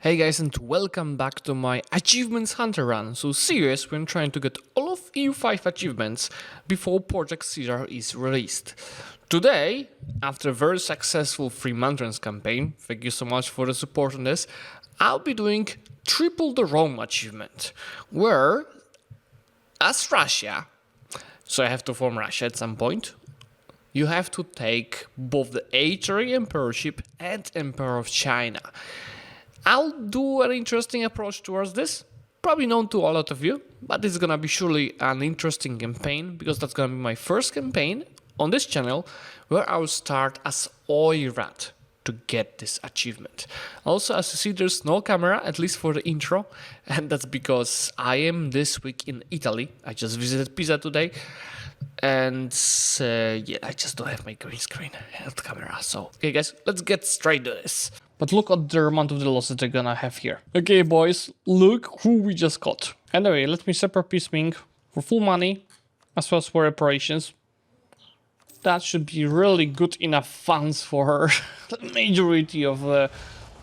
Hey guys, and welcome back to my Achievements Hunter run. So serious, we're trying to get all of EU5 achievements before Project Caesar is released. Today, after a very successful free Mandarins campaign, thank you so much for the support on this, I'll be doing Triple the Rome achievement, where, as Russia, so I have to form Russia at some point, you have to take both the H3 Emperorship and Emperor of China. I'll do an interesting approach towards this, probably known to a lot of you, but it's gonna be surely an interesting campaign because that's gonna be my first campaign on this channel where I'll start as Oirat to get this achievement. Also, as you see, there's no camera, at least for the intro, and that's because I am this week in Italy. I just visited Pisa today, and yeah, I just don't have my green screen and camera. So, okay guys, let's get straight to this. But look at the amount of the losses they're gonna have here. Okay, boys, look who we just got. Anyway, let me separate Peace Ming for full money, as well as for reparations. That should be really good enough funds for the majority of the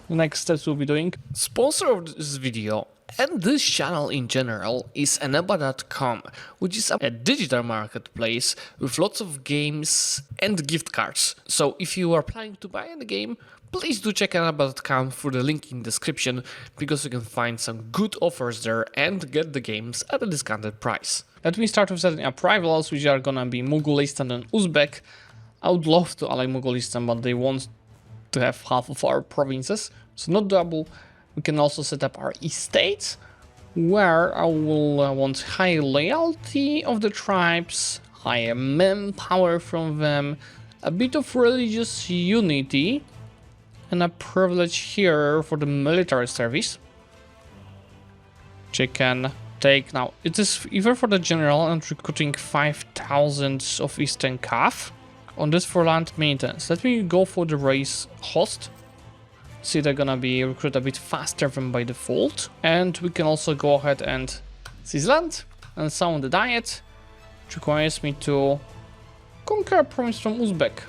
next steps we'll be doing. Sponsor of this video and this channel in general is Eneba.com, which is a digital marketplace with lots of games and gift cards. So if you are planning to buy any game, please do check Eneba.com through the link in the description, because you can find some good offers there and get the games at a discounted price. Let me start with setting up rivals, which are gonna be Mughalistan and Uzbek. I would love to ally Mughalistan, but they want to have half of our provinces, so not double. We can also set up our estates, where I will want high loyalty of the tribes, higher manpower from them, a bit of religious unity, and a privilege here for the military service, which I can take now. It is either for the general and recruiting 5,000 of Eastern Calf, on this for land maintenance. Let me go for the race host. See, they're gonna be recruited a bit faster than by default. And we can also go ahead and seize land and sound the diet, which requires me to conquer a province from Uzbek.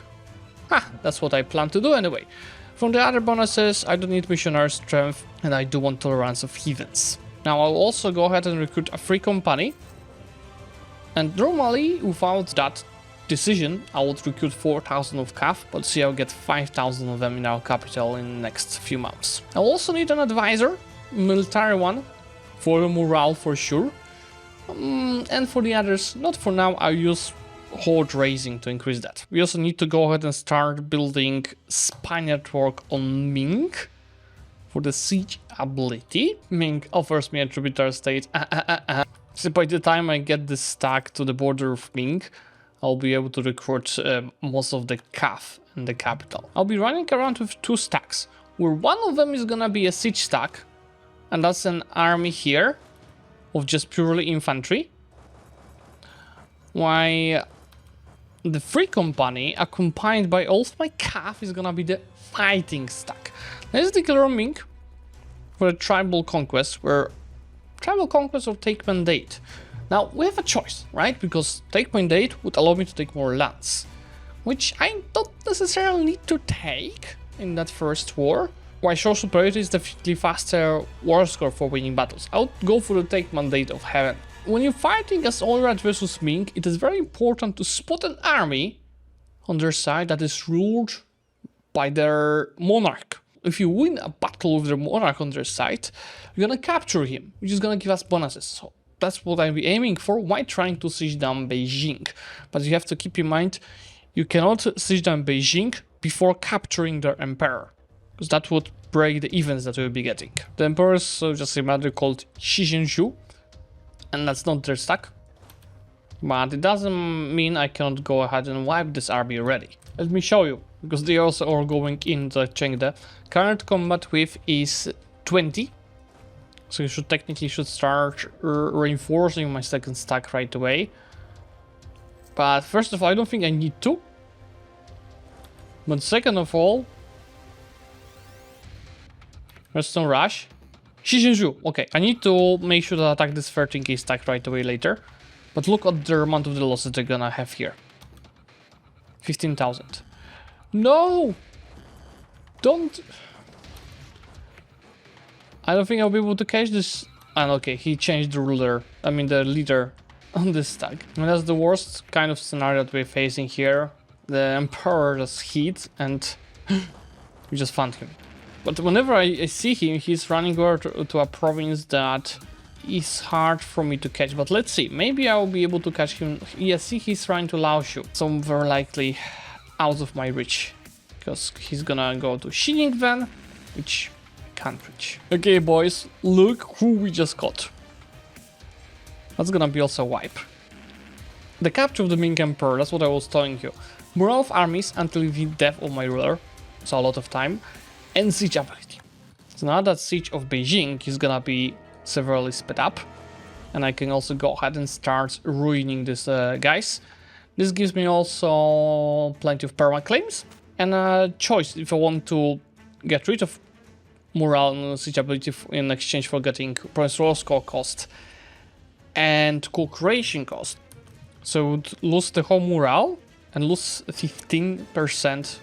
That's what I plan to do anyway. From the other bonuses, I don't need missionary strength, and I do want tolerance of heathens. Now I'll also go ahead and recruit a free company. And normally, without that decision, I would recruit 4,000 of CAF, but see, I'll get 5,000 of them in our capital in the next few months. I'll also need an advisor, military one, for the morale for sure. And for the others, not for now, I'll use horde raising to increase that. We also need to go ahead and start building spy network on Ming for the siege ability. Ming offers me a tributary state. So by the time I get this stack to the border of Ming, I'll be able to recruit most of the CAF in the capital. I'll be running around with 2 stacks, where one of them is gonna be a siege stack, and that's an army here of just purely infantry. Why the free company, accompanied by all of my CAF, is gonna be the fighting stack. Let's declare Ming for a tribal conquest, where tribal conquest or take mandate. Now we have a choice, right? Because take mandate would allow me to take more lands, which I don't necessarily need to take in that first war. While show superiority is definitely faster war score for winning battles, I would go for the take mandate of heaven. When you're fighting as Oirat versus Ming, it is very important to spot an army on their side that is ruled by their monarch. If you win a battle with the monarch on their side, you're gonna capture him, which is gonna give us bonuses. So that's what I'll be aiming for while trying to siege down Beijing. But you have to keep in mind, you cannot siege down Beijing before capturing their emperor, because that would break the events that we'll be getting. The emperor is just a matter called Xi Jinping, and that's not their stack. But it doesn't mean I cannot go ahead and wipe this army already. Let me show you, because they also are going in the Chengde. Current combat width is 20. So you should technically start reinforcing my second stack right away. But first of all, I don't think I need to. But second of all, let's not rush. Xi Jinping. Okay, I need to make sure to attack this 13k stack right away later. But look at the amount of the losses they're gonna have here. 15,000. No! Don't... I don't think I'll be able to catch this. And okay, he changed the ruler. I mean the leader on this stack. And that's the worst kind of scenario that we're facing here. The Emperor just hit and we just found him. But whenever I see him, he's running over to a province that is hard for me to catch. But let's see, maybe I will be able to catch him. Yeah, see, he's trying to Laoshu. So very likely out of my reach. Because he's gonna go to Xining then, which I can't reach. Okay, boys, look who we just caught. That's gonna be also a wipe. The capture of the Ming Emperor, that's what I was telling you. Morale of armies until the death of my ruler, so a lot of time, and siege ability. So now that siege of Beijing is gonna be severely sped up, and I can also go ahead and start ruining these guys. This gives me also plenty of perma claims and a choice if I want to get rid of morale and siege ability in exchange for getting province roll score cost and co-creation cost. So would lose the whole morale and lose 15%,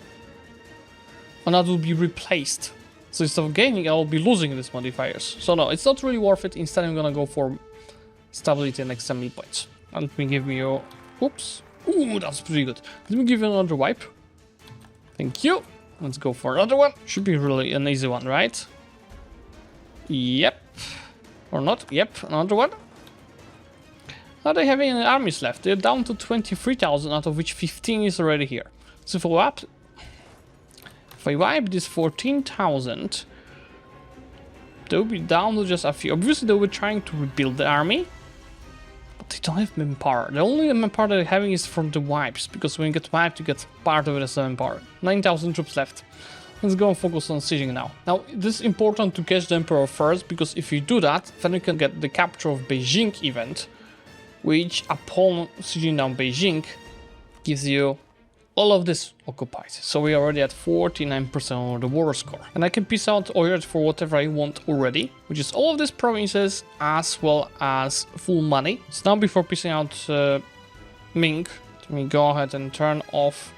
and that will be replaced. So instead of gaining, I will be losing these modifiers. So no, it's not really worth it. Instead, I'm gonna go for stability and extremely points. Let me give you, oops, ooh, that's pretty good. Let me give you another wipe. Thank you. Let's go for another one. Should be really an easy one, right? Yep. Or not? Yep, another one. Now they have any armies left. They're down to 23,000, out of which 15 is already here. So if I wipe this 14,000, they'll be down to just a few. Obviously, they were trying to rebuild the army, but they don't have manpower. The only manpower they're having is from the wipes, because when you get wiped, you get part of it as manpower. 9,000 troops left. Let's go and focus on sieging now. Now, this is important to catch the Emperor first, because if you do that, then you can get the capture of Beijing event, which upon sieging down Beijing gives you all of this occupied. So we're already at 49% of the war score. And I can piece out Oirat for whatever I want already, which is all of these provinces as well as full money. So now before piecing out Ming, let me go ahead and turn off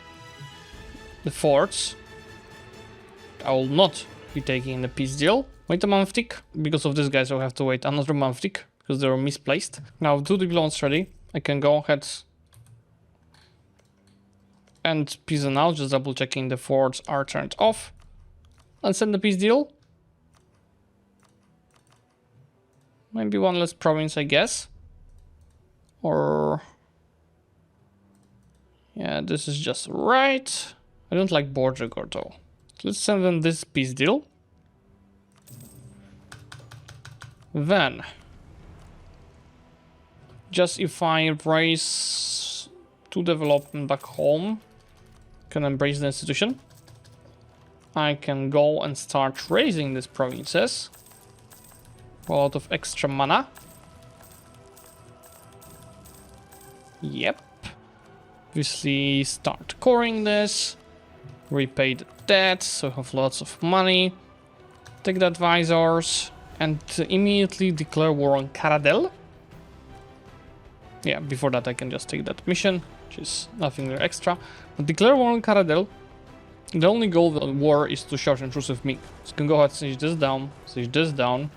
the forts. I will not be taking the peace deal. Wait a month tick. Because of this guys, I'll have to wait another month tick, because they were misplaced. Now, do the loans ready. I can go ahead and peace them out, just double checking the forts are turned off. And send the peace deal. Maybe one less province, I guess. Or... yeah, this is just right. I don't like Borjagor though. Let's send them this peace deal. Then... just if I raise to development back home, can embrace the institution, I can go and start raising these provinces for a lot of extra mana. Yep. Obviously start coring this, repay the debt, so I have lots of money, take the advisors, and immediately declare war on Caradel. Yeah, before that I can just take that mission, which is nothing extra. But declare war on Caradel. The only goal of the war is to shorten truce with Ming. So you can go ahead and siege this down, siege this down,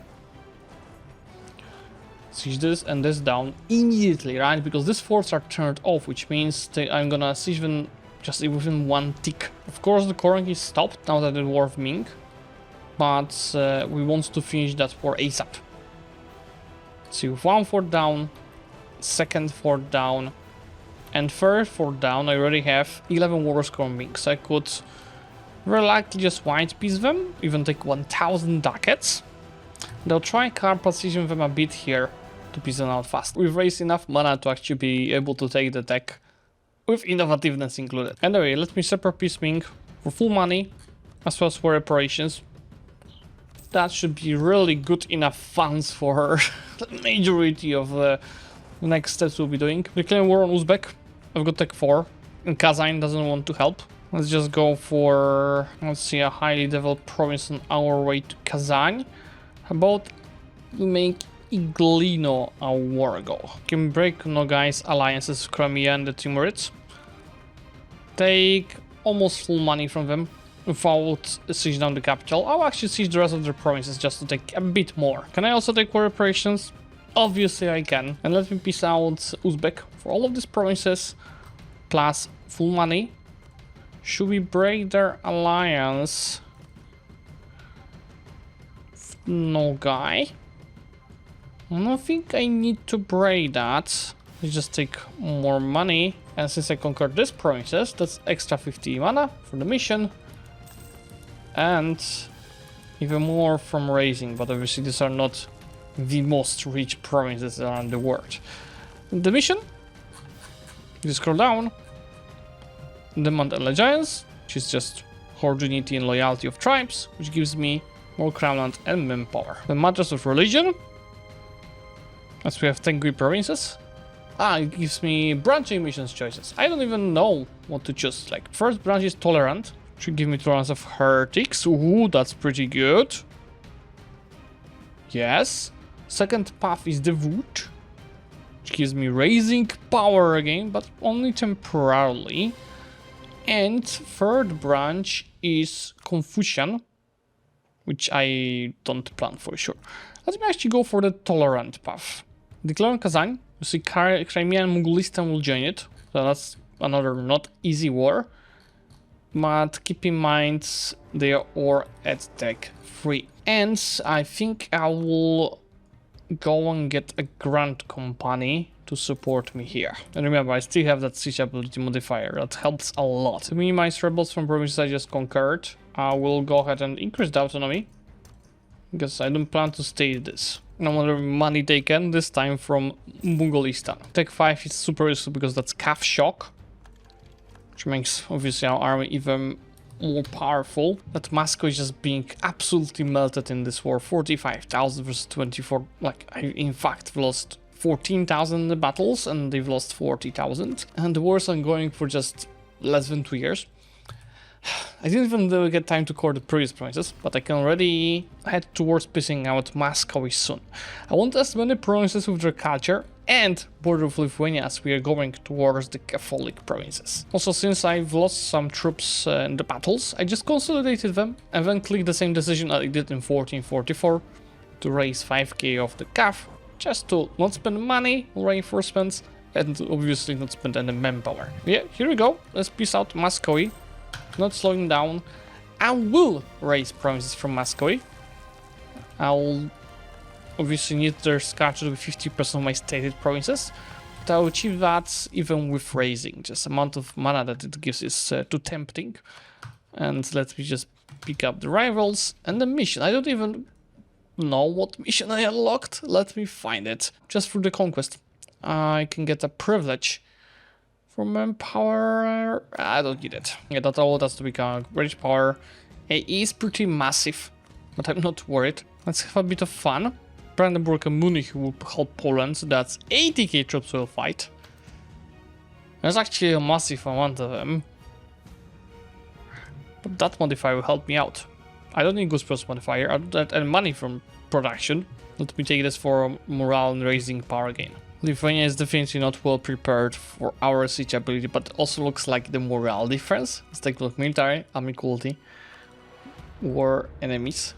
siege this and this down immediately, right? Because these forts are turned off, which means I'm gonna siege them just within one tick. Of course, the coring is stopped now that the war of Ming, but we want to finish that war ASAP. So with one fort down, second fort down, and third fort down, I already have 11 war score Ming, so I could very likely just white piece them, even take 1,000 ducats. They'll try card position them a bit here to piece them out fast. We've raised enough mana to actually be able to take the tech with innovativeness included. Anyway, let me separate piece Ming for full money as well as for reparations. That should be really good enough funds for the majority of the next steps we'll be doing. Declaring war on Uzbek. I've got tech 4 and Kazan doesn't want to help. Let's just go for, let's see, a highly developed province on our way to Kazan. How about we make Iglino our war goal? Can break Nogai's alliances with Crimea and the Timurids. Take almost full money from them. without siege down the capital. I'll actually siege the rest of their provinces just to take a bit more. Can I also take war reparations? Obviously I can. And let me peace out Uzbek for all of these provinces, plus full money. Should we break their alliance? No guy. I don't think I need to break that. Let's just take more money. And since I conquered these provinces, that's extra 50 mana for the mission. And even more from raising, but obviously these are not the most rich provinces around the world. The mission, you scroll down, demand allegiance, which is just horde unity and loyalty of tribes, which gives me more crownland and manpower. The matters of religion, as we have 10 Greek provinces. It gives me branching missions choices. I don't even know what to choose. Like, first branch is tolerant, should give me tolerance of heretics. Ooh, that's pretty good. Yes. Second path is devout, which gives me raising power again, but only temporarily. And third branch is Confucian, which I don't plan for sure. Let me actually go for the tolerant path. Declare Kazan. You see Crimea and Mongolistan will join it. So that's another not easy war. But keep in mind they are all at tech 3. And I think I will go and get a Grand Company to support me here. And remember, I still have that siege ability modifier. That helps a lot. To minimize rebels from provinces I just conquered, I will go ahead and increase the autonomy, because I don't plan to stay this. No matter money taken, this time from Mongolistan. Tech 5 is super useful because that's Calf Shock, which makes obviously our army even more powerful. That Moscow is just being absolutely melted in this war. 45,000 versus 24. Like, I in fact lost 14,000 in the battles and they've lost 40,000. And the war is ongoing for just less than 2 years. I didn't even get time to core the previous provinces, but I can already head towards piecing out Moscow soon. I want as many provinces with their culture and border of Lithuania as we are going towards the Catholic provinces. Also, since I've lost some troops in the battles, I just consolidated them and then clicked the same decision I did in 1444 to raise 5k of the CAF, just to not spend money on reinforcements and obviously not spend any manpower. Yeah, here we go. Let's piece out Moscow. Not slowing down. I will raise provinces from Moscow. I'll obviously need their sculpture to be 50% of my stated provinces, but I'll achieve that even with raising. Just amount of mana that it gives is too tempting. And let me just pick up the rivals and the mission. I don't even know what mission I unlocked. Let me find it. Just through the conquest, I can get a privilege. For manpower, I don't need it. Yeah, that all has to become British power. It is pretty massive, but I'm not worried. Let's have a bit of fun. Brandenburg and Munich will help Poland, so that's 80k troops will fight. There's actually a massive amount of them. But that modifier will help me out. I don't need Goosepro's modifier, I don't get any money from production. Let me take this for morale and raising power again. Lithuania is definitely not well prepared for our siege ability, but also looks like the morale difference. Let's take a look. Military, army quality, war enemies.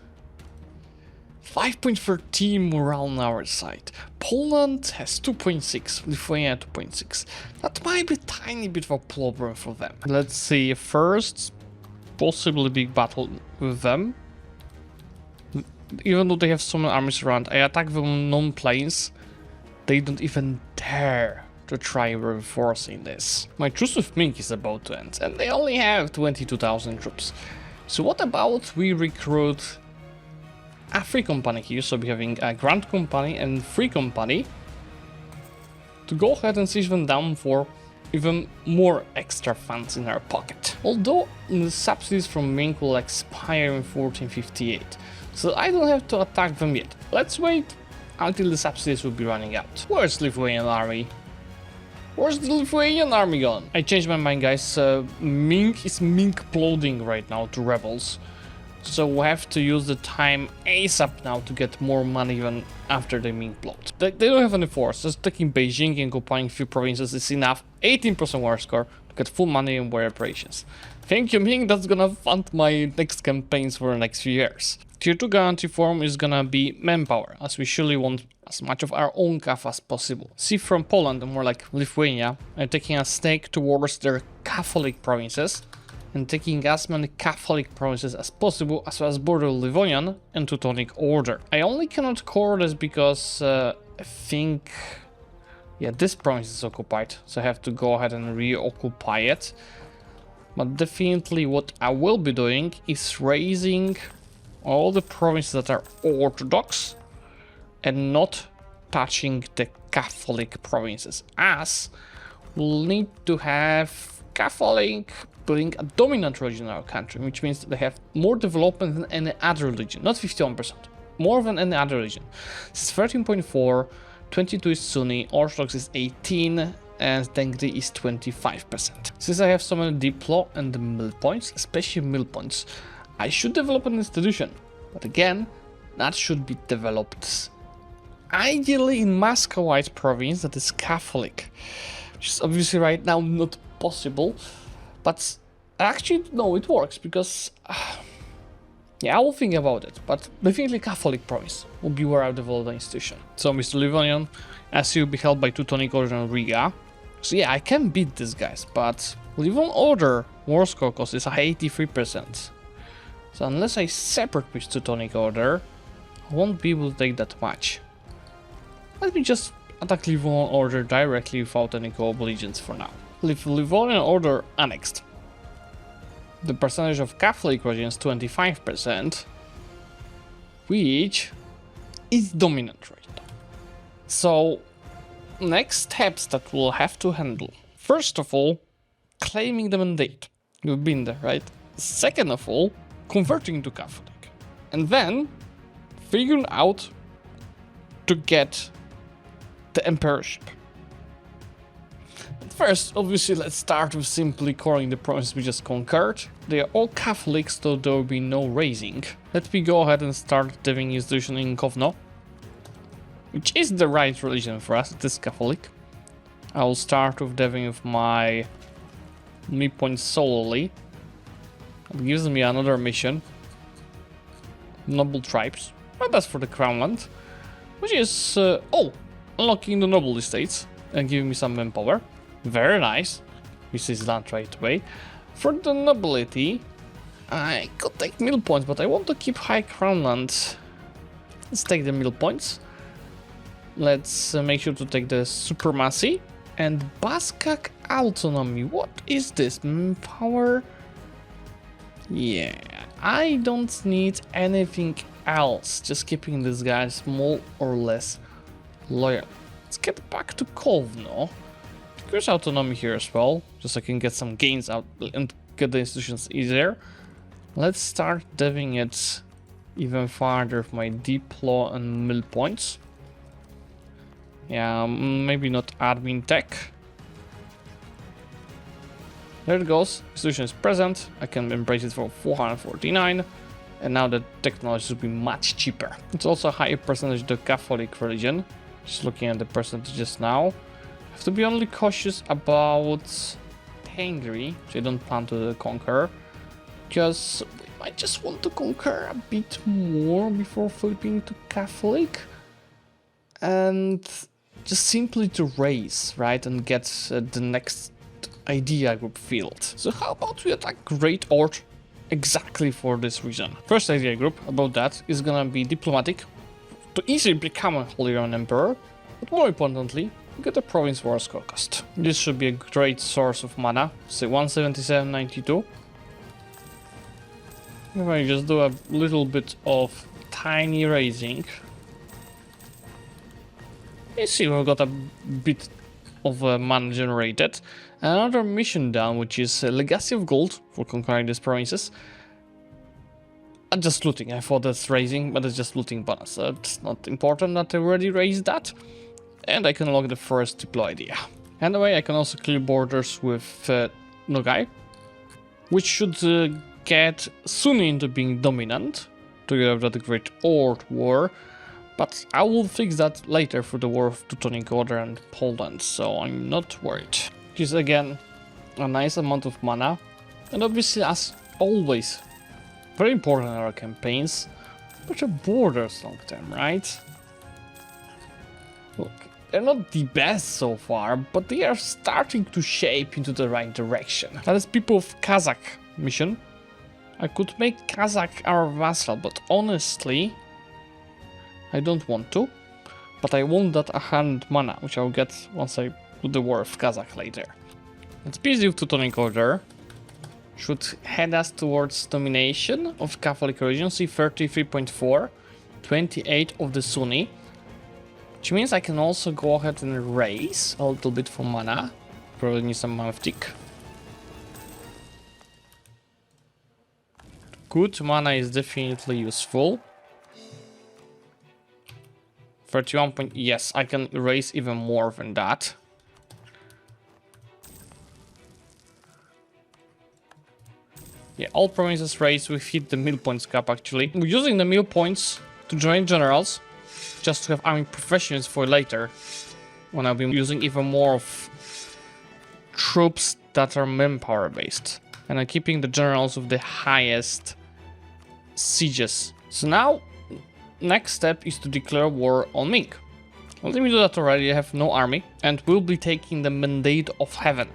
5.13 morale on our side. Poland has 2.6, Lithuania 2.6. That might be a tiny bit of a problem for them. Let's see, first, possibly big battle with them. Even though they have so many armies around, I attack them on non-planes. They don't even dare to try reinforcing this. My truce with Ming is about to end, and they only have 22,000 troops. So what about we recruit a free company here, so we're having a Grand Company and Free Company, to go ahead and siege them down for even more extra funds in our pocket. Although the subsidies from Ming will expire in 1458, so I don't have to attack them yet. Let's wait until the subsidies will be running out. Where's the Lithuanian army? Where's the Lithuanian army gone? I changed my mind, guys. Ming is Ming-ploding right now to rebels. So we have to use the time ASAP now to get more money even after the Ming-plod. They don't have any force. Just taking Beijing and occupying a few provinces is enough. 18% war score to get full money in war operations. Thank you, Ming, that's gonna fund my next campaigns for the next few years. Tier 2 guarantee form is gonna be manpower, as we surely want as much of our own CAF as possible. See, from Poland, and more like Lithuania, are taking a stake towards their Catholic provinces, and taking as many Catholic provinces as possible, as well as border Livonian and Teutonic Order. I only cannot core this because I think, yeah, this province is occupied, so I have to go ahead and reoccupy it. But definitely what I will be doing is raising all the provinces that are Orthodox and not touching the Catholic provinces, as we'll need to have Catholic being a dominant religion in our country, which means that they have more development than any other religion, not 51%, more than any other religion. This is 13.4, 22 is Sunni, Orthodox is 18, and Tengri is 25%. Since I have so many diplo and mill points, especially mill points, I should develop an institution, but again, that should be developed ideally in Muscovite province that is Catholic, which is obviously right now not possible, but actually no, it works because yeah, I will think about it, but definitely Catholic province will be where I develop the institution. So Mr. Livonian, as you will be held by Teutonic Order and Riga. So yeah, I can beat these guys, but Livon Order Warsaw cost is 83%. So unless I separate with Teutonic Order, I won't be able to take that much. Let me just attack Livonian Order directly without any co-allegiance for now. Livonian Order annexed. The percentage of Catholic religion is 25%, which is dominant right now. So, next steps that we'll have to handle. First of all, claiming the mandate. You've been there, right? Second of all, converting to Catholic. And then, figuring out to get the emperorship. First, obviously, let's start with simply coring the provinces we just conquered. They are all Catholics, so there will be no raising. Let me go ahead and start deving institution in Kovno, which is the right religion for us. It is Catholic. I will start with deving with my me points solely. It gives me another mission. Noble tribes. Well, that's for the Crownland, which is unlocking the noble estates and giving me some manpower. Very nice. This is land right away. For the nobility, I could take mill points, but I want to keep high crown land. Let's take the mill points. Let's make sure to take the supremacy and Baskak autonomy. What is this? Power? Yeah, I don't need anything else. Just keeping this guy more or less loyal. Let's get back to Kovno. There's autonomy here as well, just so I can get some gains out and get the institutions easier. Let's start deving it even farther with my diplo and mill points. Yeah, maybe not admin tech. There it goes. Institution is present. I can embrace it for 449. And now the technology will be much cheaper. It's also a higher percentage of the Catholic religion. Just looking at the percentages now. Have to be only cautious about Hungary, which I don't plan to conquer, because we might just want to conquer a bit more before flipping to Catholic, and just simply to raise, right, and get the next idea group filled. So how about we attack Great Ort exactly for this reason? First idea group about that is gonna be diplomatic, to easily become a Holy Roman Emperor, but more importantly, get a province wars cost. This should be a great source of mana. Say 177.92. If I just do a little bit of tiny raising, you see we've got a bit of mana generated. Another mission down, which is Legacy of Gold for conquering these provinces. Just looting. I thought that's raising, but it's just looting bonus. So it's not important that I already raised that. And I can unlock the first deploy idea. Anyway, I can also clear borders with Nogai, which should get Sunni into being dominant, together with the Great Ord War, but I will fix that later for the War of Teutonic Order and Poland, so I'm not worried. Which is again a nice amount of mana, and obviously, as always, very important in our campaigns, better borders long term, right? Look, they're not the best so far, but they are starting to shape into the right direction. That is people of Kazakh mission. I could make Kazakh our vassal, but honestly, I don't want to. But I want that 100 mana, which I'll get once I do the war of Kazakh later. Let's peace with Teutonic Order. Should head us towards domination of Catholic Regency, 33.4, 28 of the Sunni. Which means I can also go ahead and raise a little bit for mana. Probably need some Maftik. Good, mana is definitely useful. 31 point, yes, I can raise even more than that. Yeah, all provinces raised, we've hit the mill points cap actually. We're using the mill points to join generals, just to have army professions for later, when I'll be using even more of troops that are manpower based. And I'm keeping the generals with the highest sieges. So now, next step is to declare war on Ming. Well, let me do that already, I have no army, and we'll be taking the Mandate of Heaven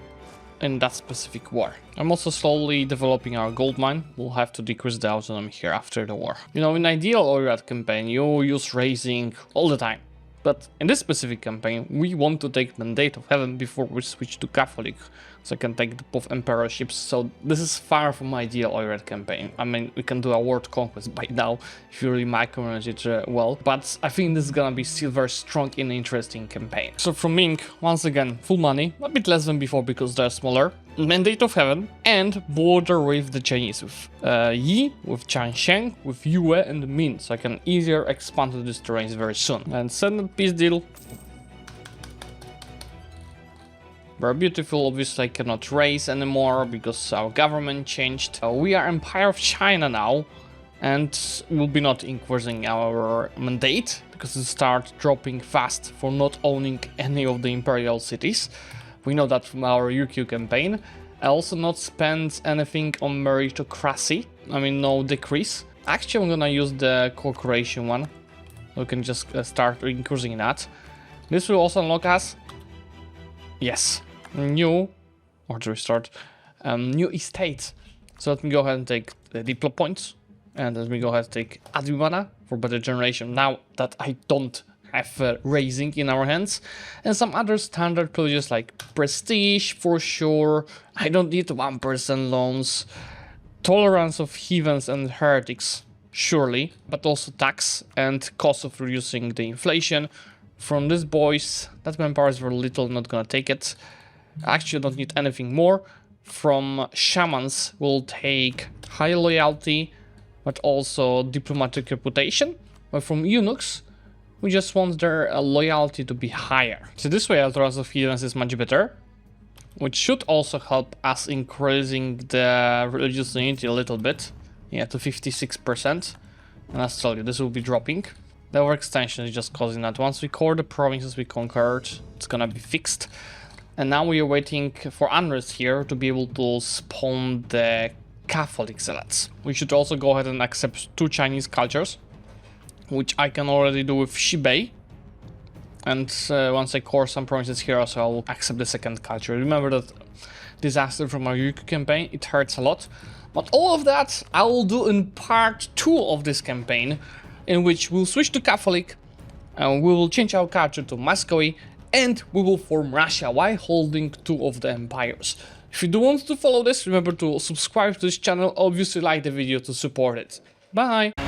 in that specific war. I'm also slowly developing our gold mine. We'll have to decrease the autonomy here after the war. You know, in ideal Oirat campaign, you use raising all the time. But in this specific campaign, we want to take Mandate of Heaven before we switch to Catholic, so I can take both emperorships. So this is far from my ideal Oirat campaign. I mean, we can do a world conquest by now if you really micromanage it well, but I think this is gonna be still very strong and interesting campaign. So from Ming, once again, full money, a bit less than before because they're smaller. Mandate of Heaven, and border with the Chinese, with Yi, with Changsheng, with Yue and Min, so I can easier expand to these terrains very soon. And send peace deal. Very beautiful, obviously I cannot raise anymore because our government changed. We are Empire of China now, and we'll be not increasing our mandate because it starts dropping fast for not owning any of the imperial cities. We know that from our UQ campaign. I also not spend anything on meritocracy, I mean no decrease. Actually I'm gonna use the cooperation one. We can just start increasing that. This will also unlock us, yes, new, or to restart, new estate. So let me go ahead and take the Diplo points, and let me go ahead and take Advimana for better generation now that I don't have raising in our hands, and some other standard privileges like prestige for sure. I don't need 1% loans, tolerance of heathens and heretics surely, but also tax and cost of reducing the inflation. From these boys, that manpower is very little, not gonna take it. Actually, I don't need anything more. From shamans, we'll take high loyalty, but also diplomatic reputation. But from eunuchs, we just want their loyalty to be higher. So this way, tolerance of heathens is much better, which should also help us increasing the religious unity a little bit. Yeah, to 56%. And as I told you, this will be dropping. The overextension is just causing that. Once we core the provinces we conquered, it's gonna be fixed. And now we are waiting for unrest here to be able to spawn the Catholic zealots. We should also go ahead and accept 2 Chinese cultures, which I can already do with Shibei. And once I core some provinces here, also I'll accept the second culture. Remember that disaster from our UK campaign, it hurts a lot. But all of that I will do in part 2 of this campaign, in which we'll switch to Catholic, and we will change our culture to Muscovy, and we will form Russia while holding 2 of the empires. If you do want to follow this, remember to subscribe to this channel, obviously like the video to support it. Bye!